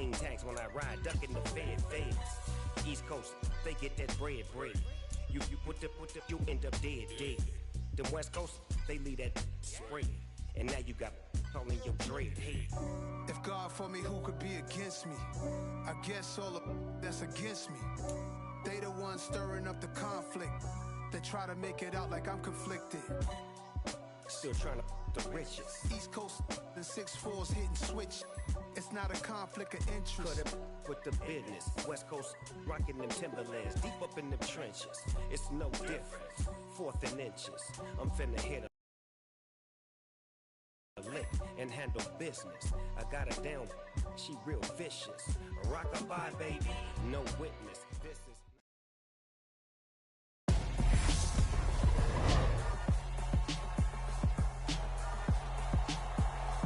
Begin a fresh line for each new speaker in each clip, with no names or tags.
King tags when I ride, ducking the fed. East Coast, they get that bread. You you end up dead. Them West Coast, they leave that spread. And now you got all in your dread head.
If God for me, who could be against me? I guess all of that's against me. They the ones stirring up the conflict. They try to make it out like I'm conflicted.
Still trying to the riches.
East Coast, the 6'4s hitting switch. It's not a conflict of interest.
Cut up with the business. West Coast rocking them Timberlands, deep up in them trenches. It's no difference. Fourth and inches. I'm finna hit a lick and handle business. I got her down. She real vicious. Rock-a-bye, baby. No witness. This is.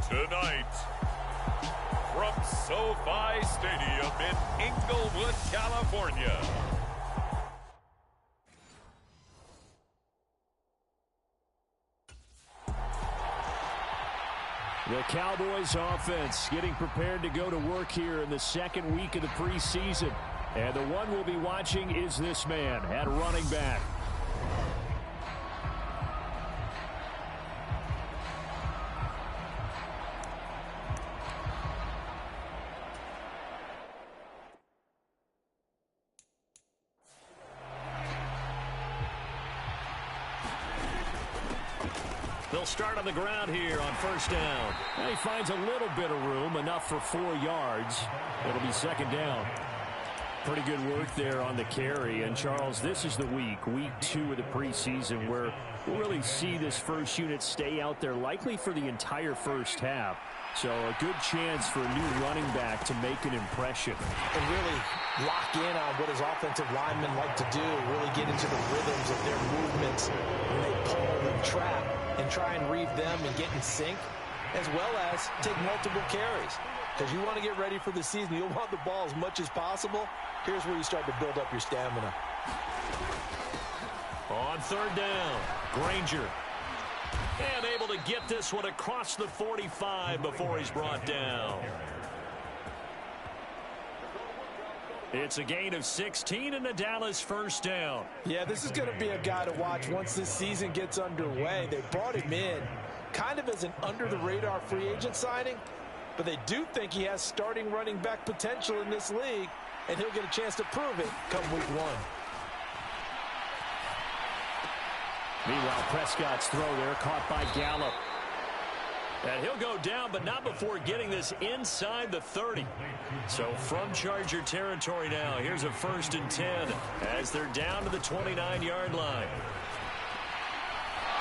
Tonight, from SoFi Stadium in Inglewood, California.
The Cowboys offense getting prepared to go to work here in the second week of the preseason. And the one we'll be watching is this man at running back. They'll start on the ground here on first down. And he finds a little bit of room, enough for 4 yards. It'll be second down. Pretty good work there on the carry. And, Charles, this is the week 2 of the preseason, where we'll really see this first unit stay out there likely for the entire first half. So a good chance for a new running back to make an impression.
And really lock in on what his offensive linemen like to do, really get into the rhythms of their movements when they pull and trap and try and read them and get in sync, as well as take multiple carries. Because you want to get ready for the season. You'll want the ball as much as possible. Here's where you start to build up your stamina.
On third down, Granger. And able to get this one across the 45 before he's brought down. It's a gain of 16 and a Dallas first down.
Yeah, this is going to be a guy to watch once this season gets underway. They brought him in kind of as an under-the-radar free agent signing, but they do think he has starting running back potential in this league, and he'll get a chance to prove it come week 1.
Meanwhile, Prescott's throw there caught by Gallup. And he'll go down, but not before getting this inside the 30. So from Charger territory now, here's a 1st and 10 as they're down to the 29-yard line.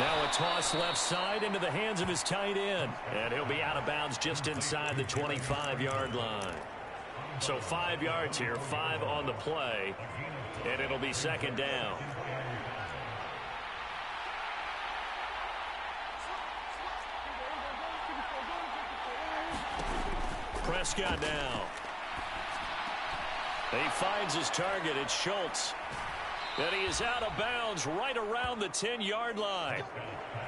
Now a toss left side into the hands of his tight end. And he'll be out of bounds just inside the 25-yard line. So 5 yards here, 5 on the play, and it'll be second down. Prescott now. He finds his target. It's Schultz. And he is out of bounds right around the 10-yard line.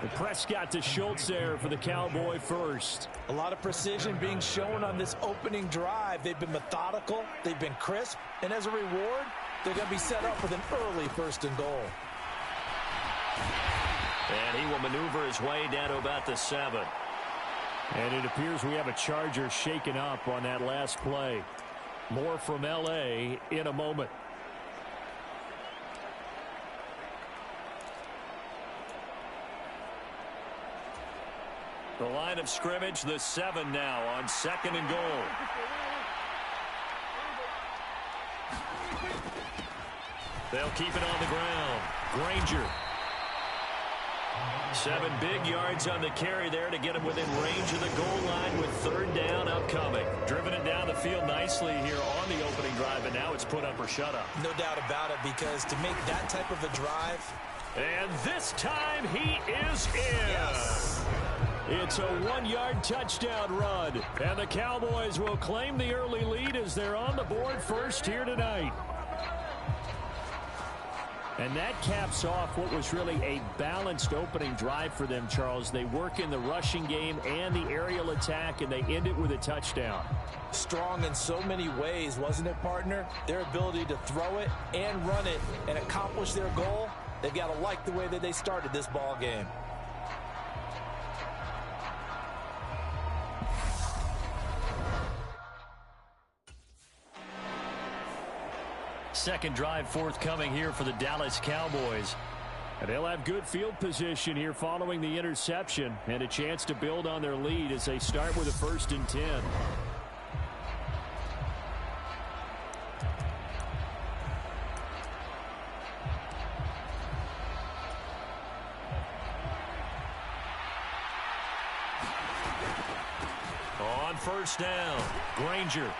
And Prescott to Schultz there for the Cowboy first.
A lot of precision being shown on this opening drive. They've been methodical. They've been crisp. And as a reward, they're going to be set up with an early 1st and goal.
And he will maneuver his way down to about the 7. And it appears we have a Charger shaken up on that last play. More from L.A. in a moment. The line of scrimmage, the 7 now on 2nd and goal. They'll keep it on the ground. Granger. 7 big yards on the carry there to get him within range of the goal line with 3rd down upcoming. Driven it down the field nicely here on the opening drive, and now it's put up or shut up.
No doubt about it, because to make that type of a drive.
And this time he is in.
Yes.
It's a 1-yard touchdown run, and the Cowboys will claim the early lead as they're on the board first here tonight. And that caps off what was really a balanced opening drive for them, Charles. They work in the rushing game and the aerial attack, and they end it with a touchdown.
Strong in so many ways, wasn't it, partner? Their ability to throw it and run it and accomplish their goal, they've got to like the way that they started this ball game.
Second drive forthcoming here for the Dallas Cowboys. And they'll have good field position here following the interception and a chance to build on their lead as they start with a 1st and 10. On 1st down, Granger.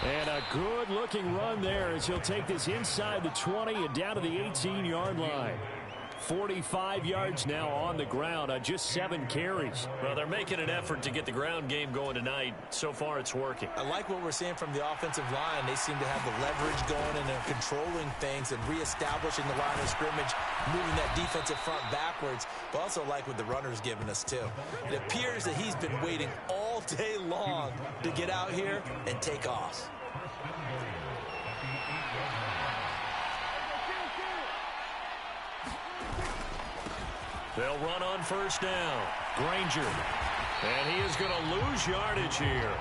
And a good-looking run there as he'll take this inside the 20 and down to the 18-yard line. 45 yards now on the ground on just 7 carries.
Well, they're making an effort to get the ground game going tonight. So far, it's working.
I like what we're seeing from the offensive line. They seem to have the leverage going and they're controlling things and reestablishing the line of scrimmage, moving that defensive front backwards, but also like what the runner's giving us, too. It appears that he's been waiting all day long to get out here and take off.
They'll run on 1st down. Granger. And he is going to lose yardage here.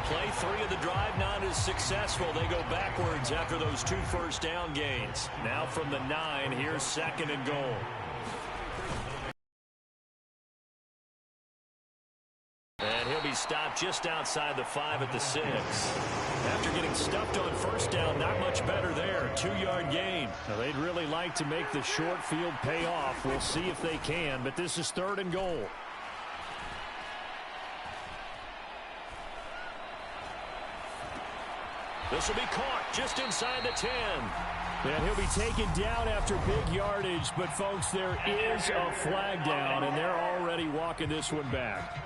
Play 3 of the drive not as successful. They go backwards after those 2 first down gains. Now from the 9, here's 2nd and goal. And he'll be stopped just outside the 5 at the 6. After getting stuffed on 1st down, not much better there. 2-yard gain. Now, they'd really like to make the short field pay off. We'll see if they can, but this is 3rd and goal. This will be caught just inside the 10. And he'll be taken down after big yardage, but, folks, there is a flag down, and they're already walking this one back.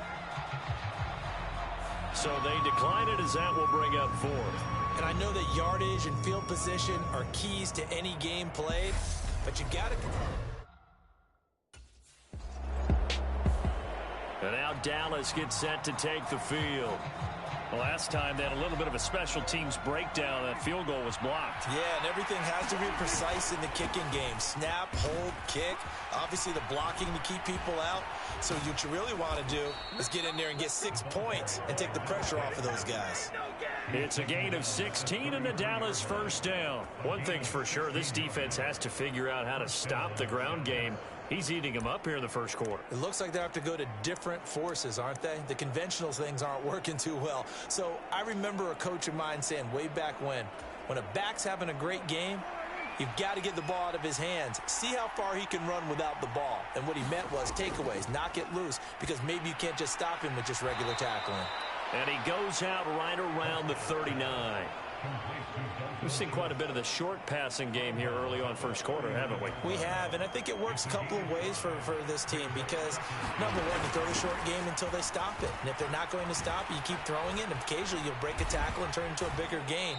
So they decline it as that will bring up 4th.
And I know that yardage and field position are keys to any game played, but you got to...
And now Dallas gets set to take the field. Last time they had a little bit of a special teams breakdown. That field goal was blocked.
Yeah, and everything has to be precise in the kicking game. Snap, hold, kick. Obviously the blocking to keep people out. So what you really want to do is get in there and get 6 points and take the pressure off of those guys.
It's a gain of 16 and the Dallas 1st down.
One thing's for sure, this defense has to figure out how to stop the ground game. He's eating them up here in the 1st quarter.
It looks like they have to go to different forces, aren't they? The conventional things aren't working too well. So I remember a coach of mine saying way back when a back's having a great game, you've got to get the ball out of his hands. See how far he can run without the ball. And what he meant was takeaways, knock it loose, because maybe you can't just stop him with just regular tackling.
And he goes out right around the 39. We've seen quite a bit of the short passing game here early on 1st quarter, haven't we?
We have, and I think it works a couple of ways for this team because, number one, you throw the short game until they stop it. And if they're not going to stop it, you keep throwing it, and occasionally you'll break a tackle and turn into a bigger gain.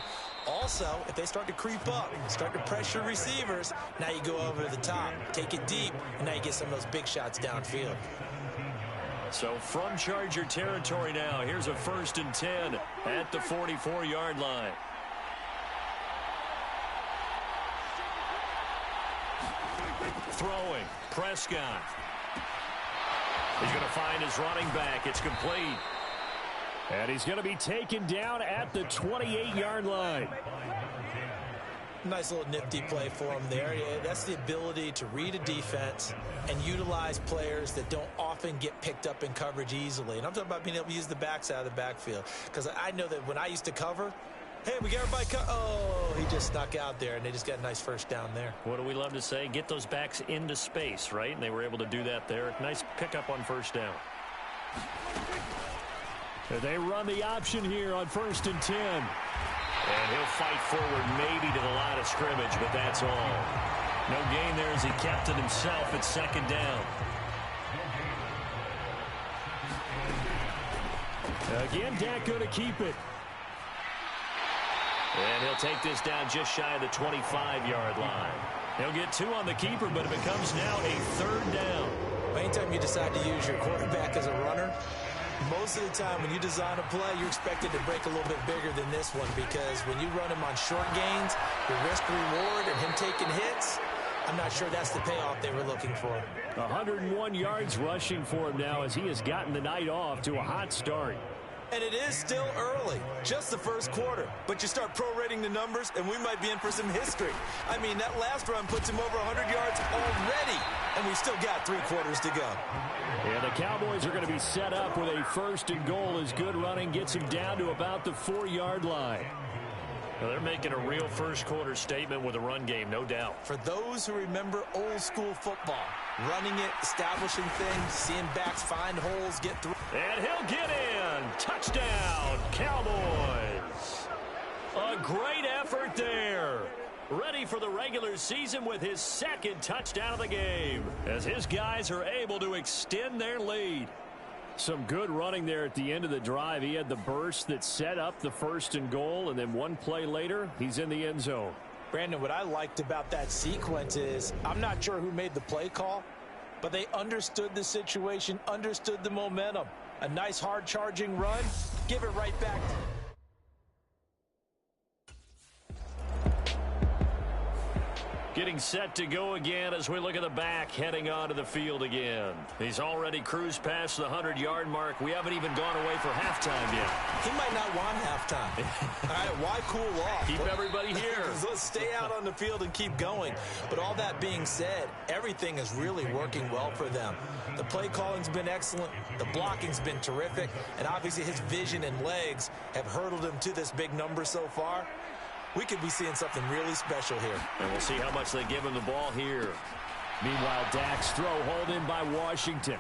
Also, if they start to creep up, start to pressure receivers, now you go over the top, take it deep, and now you get some of those big shots downfield.
So from Charger territory now, here's a 1st and 10 at the 44-yard line. Throwing, Prescott. He's going to find his running back. It's complete. And he's going to be taken down at the 28-yard line.
Nice little nifty play for him there. Yeah, that's the ability to read a defense and utilize players that don't often get picked up in coverage easily. And I'm talking about being able to use the backs out of the backfield. Because I know that when I used to cover, hey, we got everybody oh, he just snuck out there, and they just got a nice 1st down there.
What do we love to say? Get those backs into space, right? And they were able to do that there. Nice pickup on 1st down. They run the option here on 1st and 10. And he'll fight forward maybe to the line of scrimmage, but that's all. No gain there as he kept it himself at 2nd down. Again, Dak going to keep it. And he'll take this down just shy of the 25-yard line.
He'll get 2 on the keeper, but it becomes now a 3rd down.
Anytime you decide to use your quarterback as a runner, most of the time when you design a play, you're expected to break a little bit bigger than this one, because when you run him on short gains, the risk-reward and him taking hits, I'm not sure that's the payoff they were looking for.
101 yards rushing for him now as he has gotten the night off to a hot start.
And it is still early, just the first quarter. But you start prorating the numbers, and we might be in for some history. I mean, that last run puts him over 100 yards already, and we've still got 3 quarters to go.
Yeah, the Cowboys are going to be set up with a 1st and goal as good running gets him down to about the 4-yard line.
Well, they're making a real first-quarter statement with a run game, no doubt.
For those who remember old-school football, running it, establishing things, seeing backs find holes, get through.
And he'll get in. Touchdown, Cowboys. A great effort there. Ready for the regular season with his 2nd touchdown of the game, as his guys are able to extend their lead.
Some good running there at the end of the drive. He had the burst that set up the 1st and goal, and then one play later, he's in the end zone.
Brandon, what I liked about that sequence is, I'm not sure who made the play call, but they understood the situation, understood the momentum. A nice hard-charging run, give it right back.
Getting set to go again as we look at the back heading onto the field again. He's already cruised past the 100-yard mark. We haven't even gone away for halftime yet.
He might not want halftime. All right, why cool off?
Keep everybody here.
Let's stay out on the field and keep going. But all that being said, everything is really working well for them. The play calling's been excellent. The blocking's been terrific. And obviously his vision and legs have hurdled him to this big number so far. We could be seeing something really special here.
And we'll see how much they give him the ball here.
Meanwhile, Dak's throw hauled in by Washington.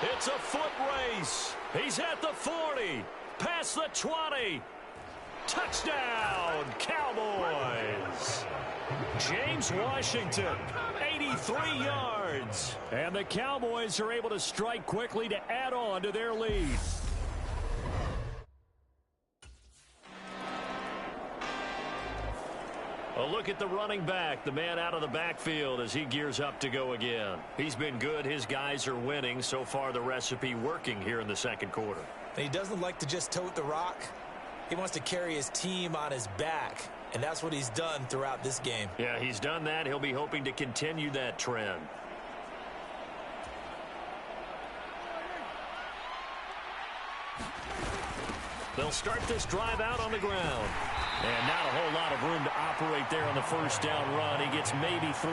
It's a foot race. He's at the 40. Past the 20. Touchdown, Cowboys. James Washington, 83 yards.
And the Cowboys are able to strike quickly to add on to their lead.
A look at the running back, the man out of the backfield as he gears up to go again. He's been good. His guys are winning. So far, the recipe working here in the 2nd quarter.
He doesn't like to just tote the rock. He wants to carry his team on his back, and that's what he's done throughout this game.
Yeah, he's done that. He'll be hoping to continue that trend. They'll start this drive out on the ground. And not a whole lot of room to operate there on the 1st down run. He gets maybe 3.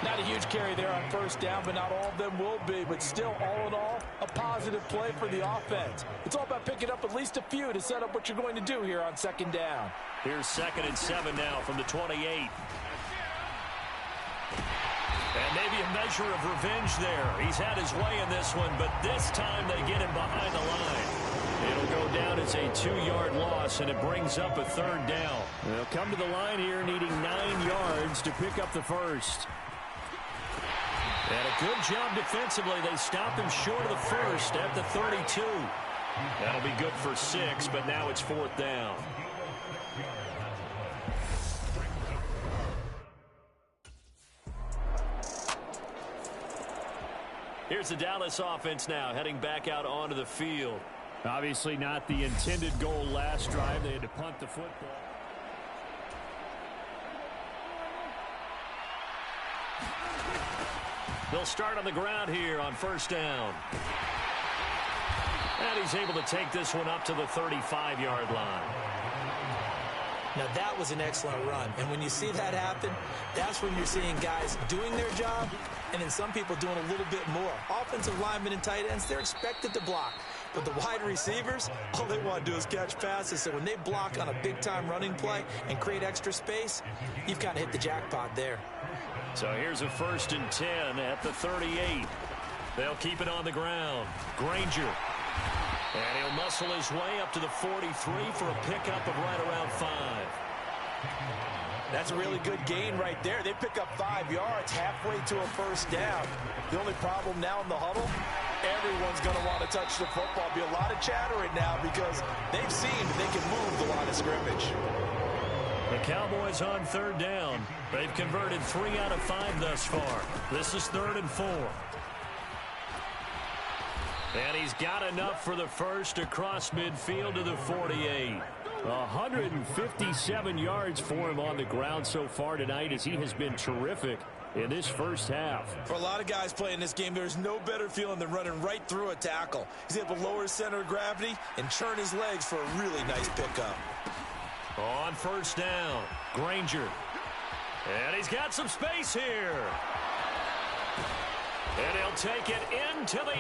Not a huge carry there on 1st down, but not all of them will be. But still, all in all, a positive play for the offense. It's all about picking up at least a few to set up what you're going to do here on 2nd down.
Here's 2nd and 7 now from the 28. And maybe a measure of revenge there. He's had his way in this one, but this time they get him behind the line. It'll go down as a 2-yard loss, and it brings up a 3rd down.
They'll come to the line here needing 9 yards to pick up the 1st.
And a good job defensively. They stop him short of the 1st at the 32. That'll be good for 6, but now it's 4th down. Here's the Dallas offense now heading back out onto the field.
Obviously not the intended goal last drive. They had to punt the football.
They'll start on the ground here on 1st down. And he's able to take this one up to the 35-yard line.
Now, that was an excellent run. And when you see that happen, that's when you're seeing guys doing their job and then some people doing a little bit more. Offensive linemen and tight ends, they're expected to block. But the wide receivers, all they want to do is catch passes. So when they block on a big-time running play and create extra space, you've kind of hit the jackpot there.
So here's a 1st and 10 at the 38. They'll keep it on the ground. Granger. And he'll muscle his way up to the 43 for a pickup of right around 5.
That's a really good gain right there. They pick up 5 yards halfway to a 1st down. The only problem now in the huddle, everyone's going to want to touch the football. Be a lot of chatter right now because they've seen that they can move the line of scrimmage.
The Cowboys on third down. They've converted 3 out of 5 thus far. This is 3rd and 4. And he's got enough for the first across midfield to the 48.
157 yards for him on the ground so far tonight as he has been terrific in this first half.
For a lot of guys playing this game, there's no better feeling than running right through a tackle. He's able to lower his center of gravity and churn his legs for a really nice pickup.
On first down, Granger. And he's got some space here. And he'll take it into the